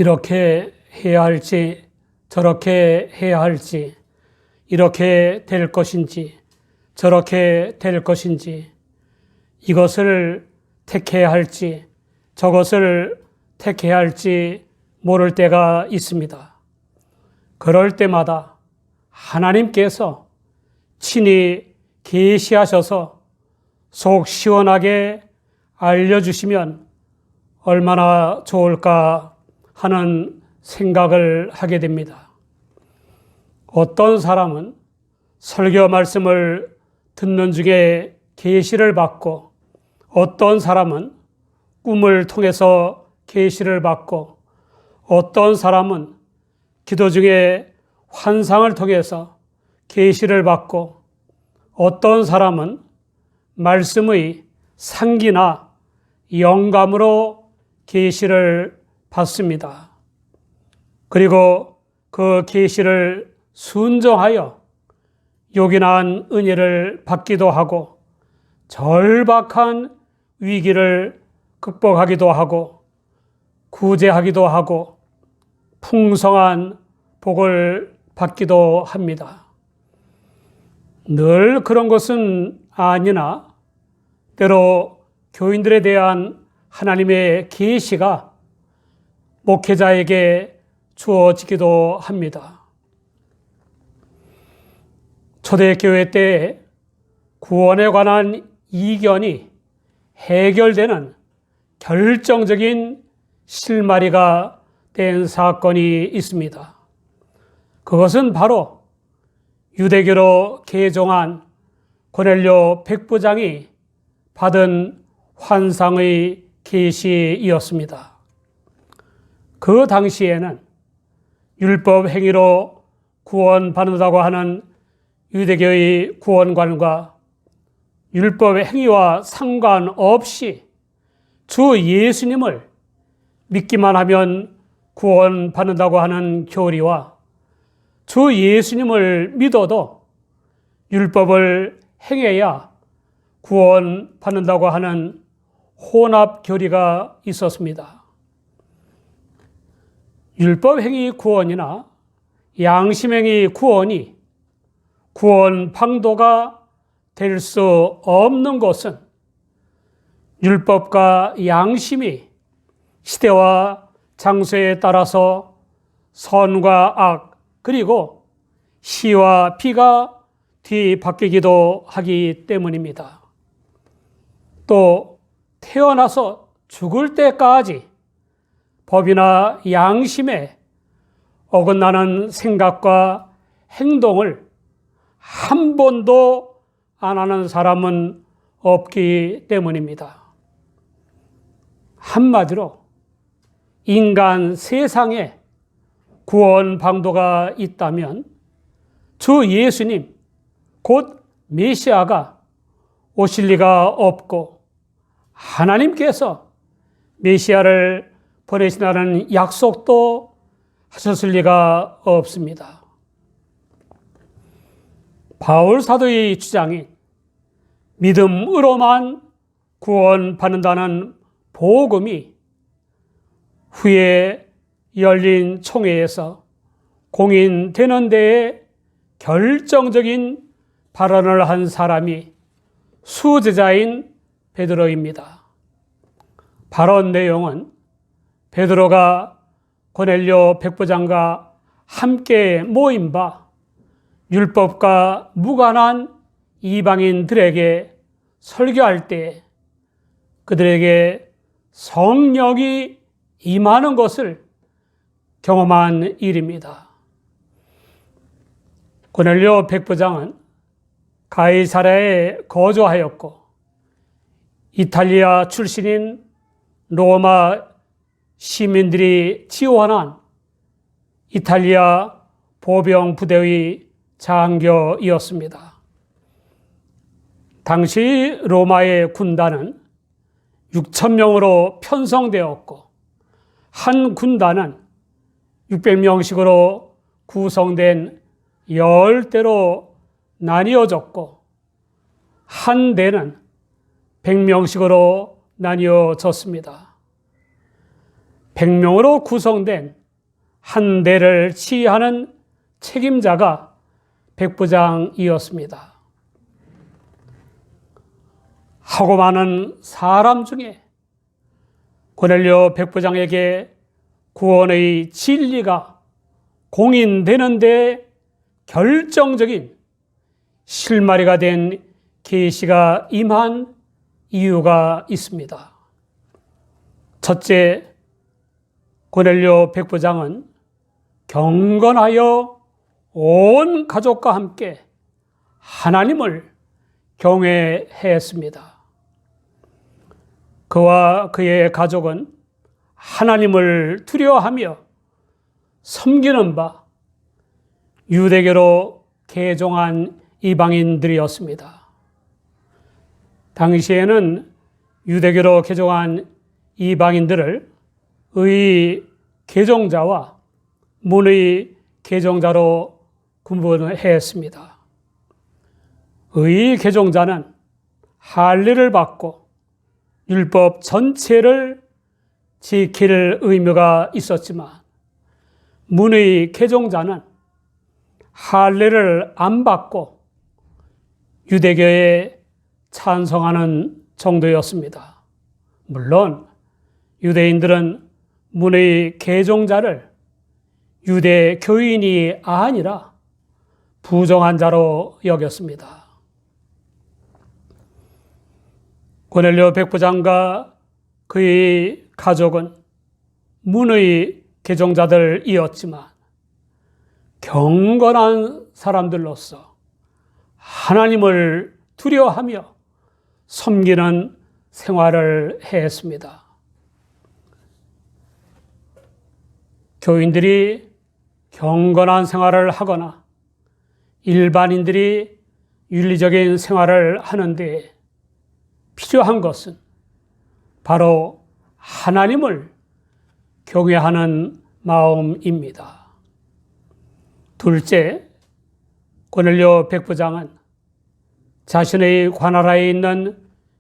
이렇게 해야 할지 저렇게 해야 할지, 이렇게 될 것인지 저렇게 될 것인지, 이것을 택해야 할지 저것을 택해야 할지 모를 때가 있습니다. 그럴 때마다 하나님께서 친히 계시하셔서 속 시원하게 알려주시면 얼마나 좋을까 하는 생각을 하게 됩니다. 어떤 사람은 설교 말씀을 듣는 중에 계시를 받고, 어떤 사람은 꿈을 통해서 계시를 받고, 어떤 사람은 기도 중에 환상을 통해서 계시를 받고, 어떤 사람은 말씀의 상기나 영감으로 계시를 받습니다. 그리고 그 계시를 순종하여 요긴한 은혜를 받기도 하고, 절박한 위기를 극복하기도 하고, 구제하기도 하고, 풍성한 복을 받기도 합니다. 늘 그런 것은 아니나 때로 교인들에 대한 하나님의 계시가 목회자에게 주어지기도 합니다. 초대교회 때 구원에 관한 이견이 해결되는 결정적인 실마리가 된 사건이 있습니다. 그것은 바로 유대교로 개종한 고넬료 백부장이 받은 환상의 계시이었습니다. 그 당시에는 율법 행위로 구원받는다고 하는 유대교의 구원관과 율법의 행위와 상관없이 주 예수님을 믿기만 하면 구원받는다고 하는 교리와 주 예수님을 믿어도 율법을 행해야 구원받는다고 하는 혼합 교리가 있었습니다. 율법행위 구원이나 양심행위 구원이 구원 방도가 될 수 없는 것은 율법과 양심이 시대와 장소에 따라서 선과 악, 그리고 시와 비가 뒤바뀌기도 하기 때문입니다. 또 태어나서 죽을 때까지 법이나 양심에 어긋나는 생각과 행동을 한 번도 안 하는 사람은 없기 때문입니다. 한마디로 인간 세상에 구원 방도가 있다면 주 예수님, 곧 메시아가 오실 리가 없고, 하나님께서 메시아를 보내신다는 약속도 하셨을 리가 없습니다. 바울 사도의 주장인 믿음으로만 구원받는다는 복음이 후에 열린 총회에서 공인되는 데에 결정적인 발언을 한 사람이 수제자인 베드로입니다. 발언 내용은 베드로가 고넬료 백부장과 함께 모인 바 율법과 무관한 이방인들에게 설교할 때 그들에게 성령이 임하는 것을 경험한 일입니다. 고넬료 백부장은 가이사랴에 거주하였고, 이탈리아 출신인 로마 시민들이 지원한 이탈리아 보병 부대의 장교이었습니다. 당시 로마의 군단은 6,000명으로 편성되었고, 한 군단은 600명씩으로 구성된 10대로 나뉘어졌고, 한 대는 100명씩으로 나뉘어졌습니다. 100명으로 구성된 한 대를 치하는 책임자가 백부장이었습니다. 하고 많은 사람 중에 고넬료 백부장에게 구원의 진리가 공인되는데 결정적인 실마리가 된 계시가 임한 이유가 있습니다. 첫째, 고넬료 백부장은 경건하여 온 가족과 함께 하나님을 경외했습니다. 그와 그의 가족은 하나님을 두려워하며 섬기는 바 유대교로 개종한 이방인들이었습니다. 당시에는 유대교로 개종한 이방인들을 의 개종자와 문의 개종자로 구분했습니다. 의 개종자는 할례를 받고 율법 전체를 지킬 의무가 있었지만 문의 개종자는 할례를 안 받고 유대교에 찬성하는 정도였습니다. 물론 유대인들은 문의 개종자를 유대 교인이 아니라 부정한 자로 여겼습니다. 고넬료 백부장과 그의 가족은 문의 개종자들이었지만 경건한 사람들로서 하나님을 두려워하며 섬기는 생활을 했습니다. 교인들이 경건한 생활을 하거나 일반인들이 윤리적인 생활을 하는데 필요한 것은 바로 하나님을 경외하는 마음입니다. 둘째, 고넬료 백부장은 자신의 관할하에 있는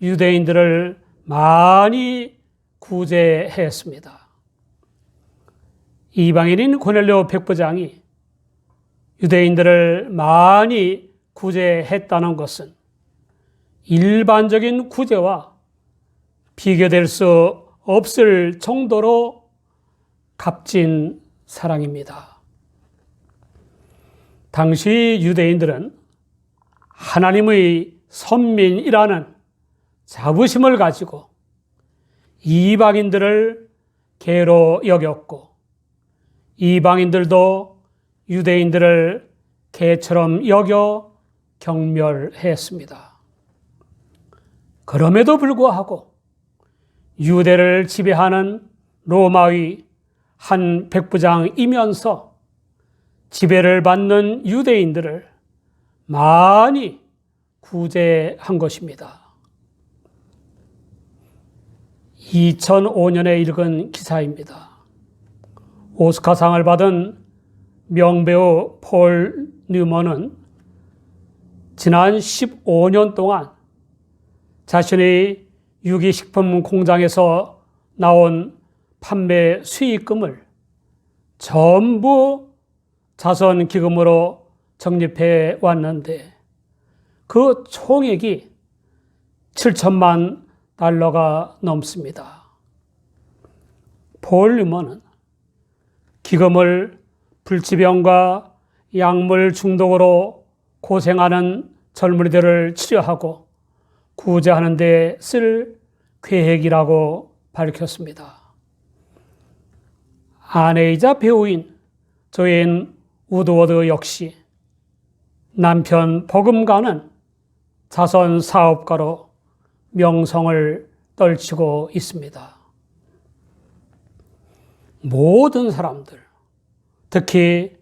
유대인들을 많이 구제했습니다. 이방인인 고넬료 백부장이 유대인들을 많이 구제했다는 것은 일반적인 구제와 비교될 수 없을 정도로 값진 사랑입니다. 당시 유대인들은 하나님의 선민이라는 자부심을 가지고 이방인들을 개로 여겼고 이방인들도 유대인들을 개처럼 여겨 경멸했습니다. 그럼에도 불구하고 유대를 지배하는 로마의 한 백부장이면서 지배를 받는 유대인들을 많이 구제한 것입니다. 2005년에 읽은 기사입니다. 오스카상을 받은 명배우 폴 뉴먼은 지난 15년 동안 자신의 유기식품 공장에서 나온 판매 수익금을 전부 자선기금으로 적립해 왔는데 그 총액이 7천만 달러가 넘습니다. 폴 뉴먼은 기금을 불치병과 약물 중독으로 고생하는 젊은이들을 치료하고 구제하는 데 쓸 계획이라고 밝혔습니다. 아내이자 배우인 조인 우드워드 역시 남편 버금가는 자선 사업가로 명성을 떨치고 있습니다. 모든 사람들, 특히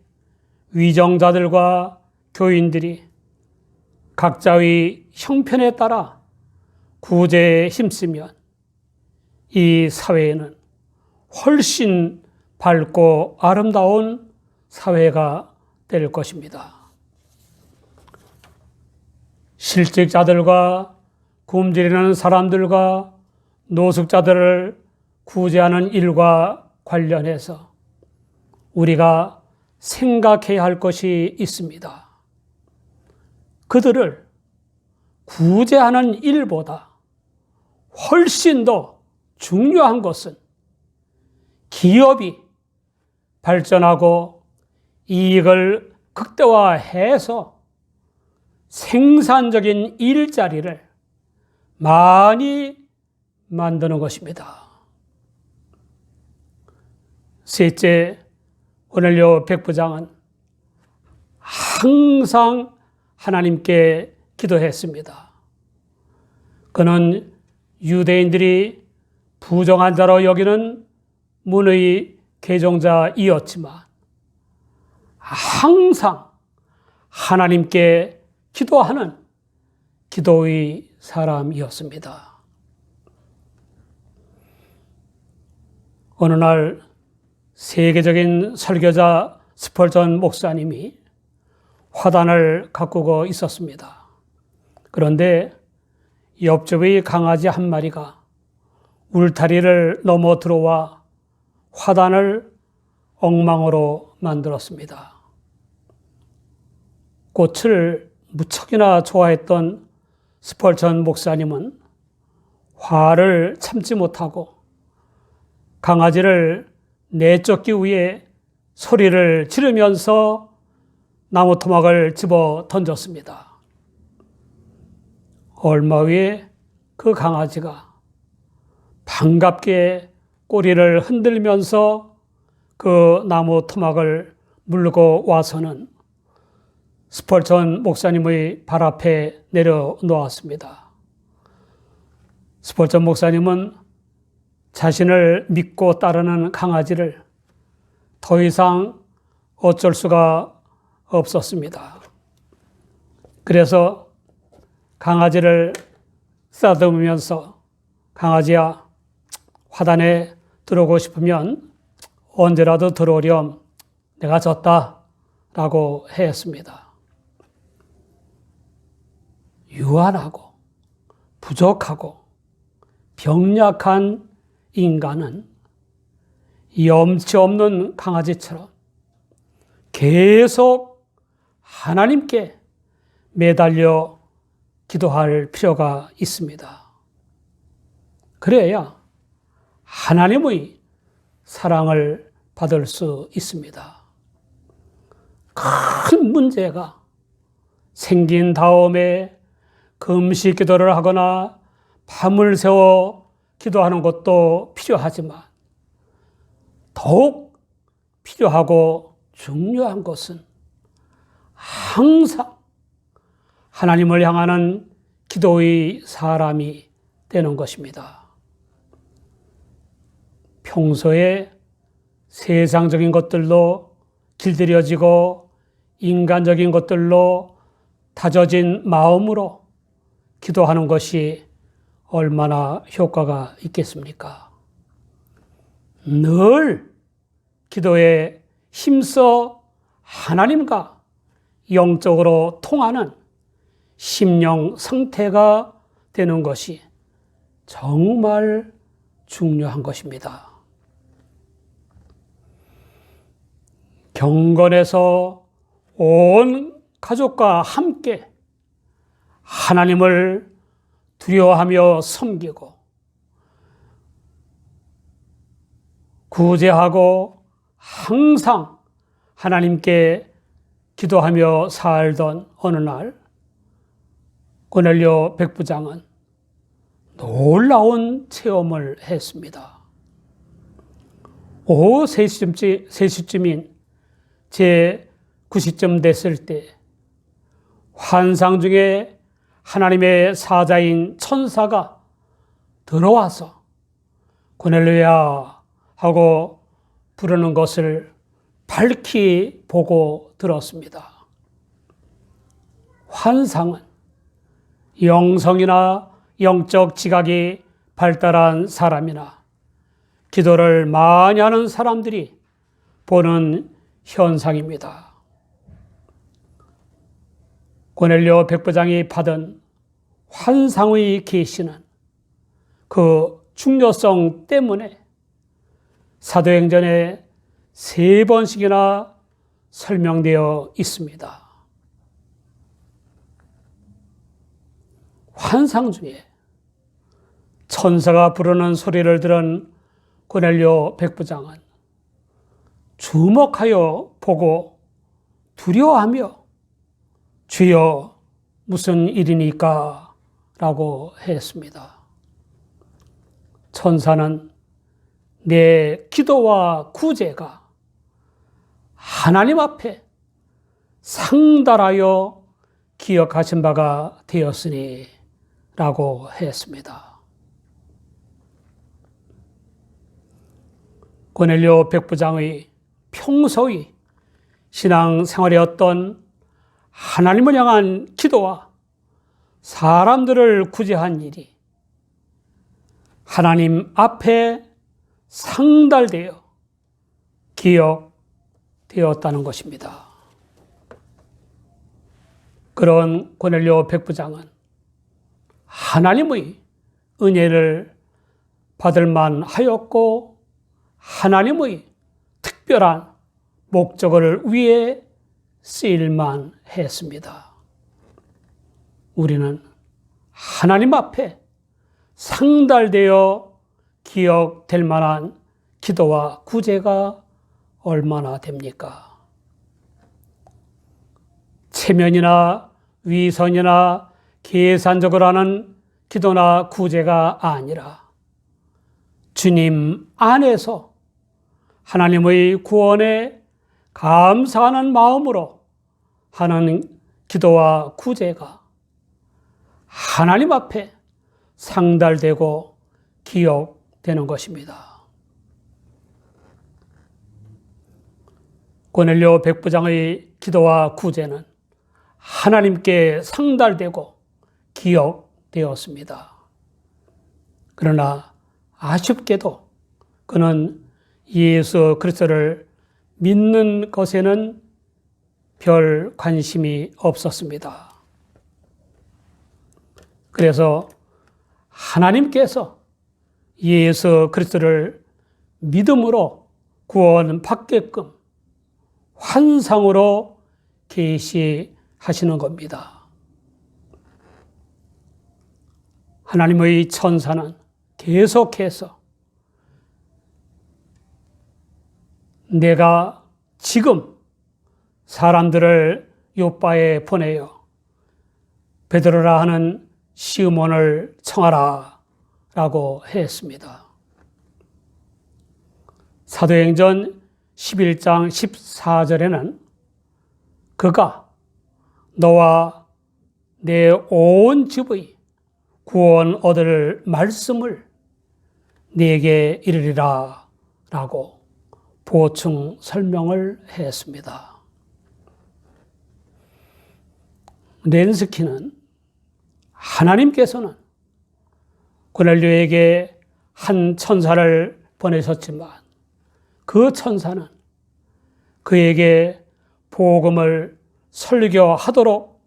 위정자들과 교인들이 각자의 형편에 따라 구제에 힘쓰면 이 사회에는 훨씬 밝고 아름다운 사회가 될 것입니다. 실직자들과 굶주리는 사람들과 노숙자들을 구제하는 일과 관련해서 우리가 생각해야 할 것이 있습니다. 그들을 구제하는 일보다 훨씬 더 중요한 것은 기업이 발전하고 이익을 극대화해서 생산적인 일자리를 많이 만드는 것입니다. 셋째, 고넬료 백부장은 항상 하나님께 기도했습니다. 그는 유대인들이 부정한 자로 여기는 문의 개종자이었지만 항상 하나님께 기도하는 기도의 사람이었습니다. 어느 날 세계적인 설교자 스펄전 목사님이 화단을 가꾸고 있었습니다. 그런데 옆집의 강아지 한 마리가 울타리를 넘어 들어와 화단을 엉망으로 만들었습니다. 꽃을 무척이나 좋아했던 스펄전 목사님은 화를 참지 못하고 강아지를 내쫓기 위해 소리를 지르면서 나무 토막을 집어 던졌습니다. 얼마 후에 그 강아지가 반갑게 꼬리를 흔들면서 그 나무 토막을 물고 와서는 스펄전 목사님의 발 앞에 내려놓았습니다. 스펄전 목사님은 자신을 믿고 따르는 강아지를 더 이상 어쩔 수가 없었습니다. 그래서 강아지를 쓰다듬으면서 강아지야, 화단에 들어오고 싶으면 언제라도 들어오렴. 내가 졌다. 라고 했습니다. 유한하고 부족하고 병약한 인간은 염치 없는 강아지처럼 계속 하나님께 매달려 기도할 필요가 있습니다. 그래야 하나님의 사랑을 받을 수 있습니다. 큰 문제가 생긴 다음에 금식 기도를 하거나 밤을 새워 기도하는 것도 필요하지만 더욱 필요하고 중요한 것은 항상 하나님을 향하는 기도의 사람이 되는 것입니다. 평소에 세상적인 것들로 길들여지고 인간적인 것들로 다져진 마음으로 기도하는 것이 얼마나 효과가 있겠습니까? 늘 기도에 힘써 하나님과 영적으로 통하는 심령 상태가 되는 것이 정말 중요한 것입니다. 경건에서 온 가족과 함께 하나님을 두려워하며 섬기고 구제하고 항상 하나님께 기도하며 살던 어느 날 고넬료 백부장은 놀라운 체험을 했습니다. 오후 3시쯤인 제 9시쯤 됐을 때 환상 중에 하나님의 사자인 천사가 들어와서 고넬료야 하고 부르는 것을 밝히 보고 들었습니다. 환상은 영성이나 영적 지각이 발달한 사람이나 기도를 많이 하는 사람들이 보는 현상입니다. 고넬료 백부장이 받은 환상의 계시는 그 중요성 때문에 사도행전에 3번씩이나 설명되어 있습니다. 환상 중에 천사가 부르는 소리를 들은 고넬료 백부장은 주목하여 보고 두려워하며 주여 무슨 일이니까? 라고 했습니다. 천사는 내 기도와 구제가 하나님 앞에 상달하여 기억하신 바가 되었으니 라고 했습니다. 고넬료 백부장의 평소의 신앙생활이었던 하나님을 향한 기도와 사람들을 구제한 일이 하나님 앞에 상달되어 기억되었다는 것입니다. 그런 고넬료 백부장은 하나님의 은혜를 받을 만하였고 하나님의 특별한 목적을 위해 쓰일만 했습니다. 우리는 하나님 앞에 상달되어 기억될 만한 기도와 구제가 얼마나 됩니까? 체면이나 위선이나 계산적으로 하는 기도나 구제가 아니라 주님 안에서 하나님의 구원에 감사하는 마음으로 하는 기도와 구제가 하나님 앞에 상달되고 기억되는 것입니다. 고넬료 백부장의 기도와 구제는 하나님께 상달되고 기억되었습니다. 그러나 아쉽게도 그는 예수 그리스도를 믿는 것에는 별 관심이 없었습니다. 그래서 하나님께서 예수 그리스도를 믿음으로 구원받게끔 환상으로 계시하시는 겁니다. 하나님의 천사는 계속해서 내가 지금 사람들을 요바에 보내어 베드로라 하는 시몬을 청하라 라고 했습니다. 사도행전 11장 14절에는 그가 너와 내 온 집의 구원 얻을 말씀을 네게 이르리라 라고 보충 설명을 했습니다. 렌스키는 하나님께서는 고넬료에게 한 천사를 보내셨지만 그 천사는 그에게 복음을 설교하도록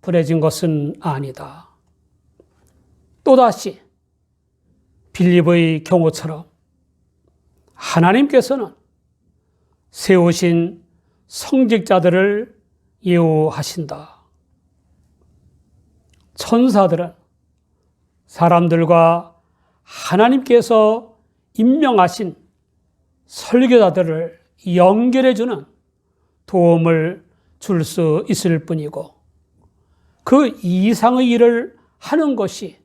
보내진 것은 아니다. 또다시 빌립의 경우처럼 하나님께서는 세우신 성직자들을 예우하신다. 천사들은 사람들과 하나님께서 임명하신 설교자들을 연결해주는 도움을 줄 수 있을 뿐이고 그 이상의 일을 하는 것이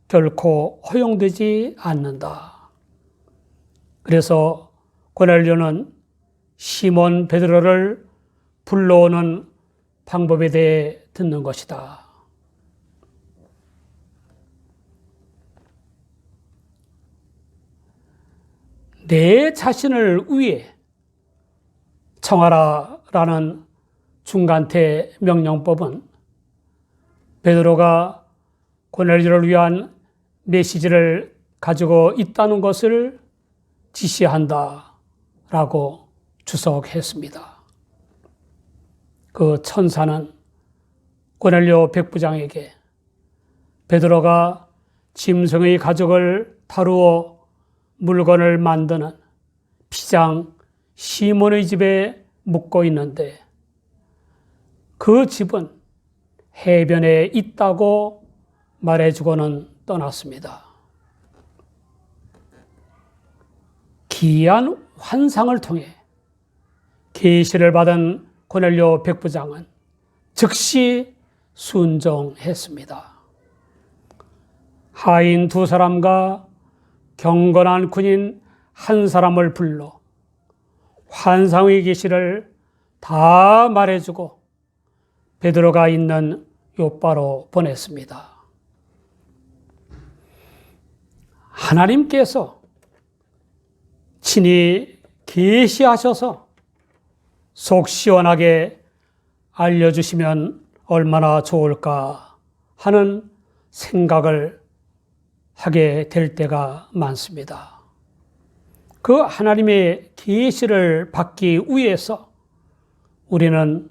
결코 허용되지 않는다. 그래서 고넬료는 시몬 베드로를 불러오는 방법에 대해 듣는 것이다. 내 자신을 위해 청하라라는 중간태 명령법은 베드로가 고넬료를 위한 메시지를 가지고 있다는 것을 지시한다라고 주석했습니다. 그 천사는 고넬료 백부장에게 베드로가 짐승의 가죽을 다루어 물건을 만드는 피장 시몬의 집에 묵고 있는데 그 집은 해변에 있다고 말해주고는 떠났습니다. 기이한 환상을 통해 계시를 받은 고넬료 백부장은 즉시 순종했습니다. 하인 두 사람과 경건한 군인 한 사람을 불러 환상의 계시를 다 말해주고 베드로가 있는 요바로 보냈습니다. 하나님께서 친히 계시하셔서 속 시원하게 알려주시면 얼마나 좋을까 하는 생각을 하게 될 때가 많습니다. 그 하나님의 계시를 받기 위해서 우리는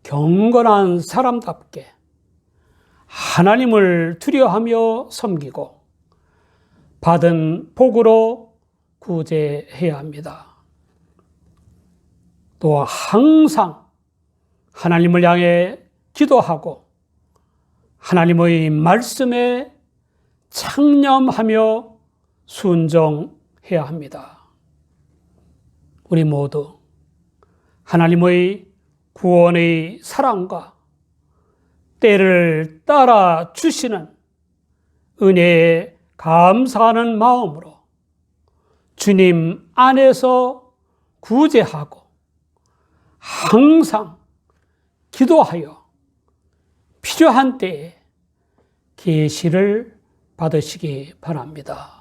경건한 사람답게 하나님을 두려워하며 섬기고 받은 복으로 구제해야 합니다. 또 항상 하나님을 향해 기도하고 하나님의 말씀에 창념하며 순종해야 합니다. 우리 모두 하나님의 구원의 사랑과 때를 따라 주시는 은혜에 감사하는 마음으로 주님 안에서 구제하고 항상 기도하여 필요한 때에 계시를 받으시기 바랍니다.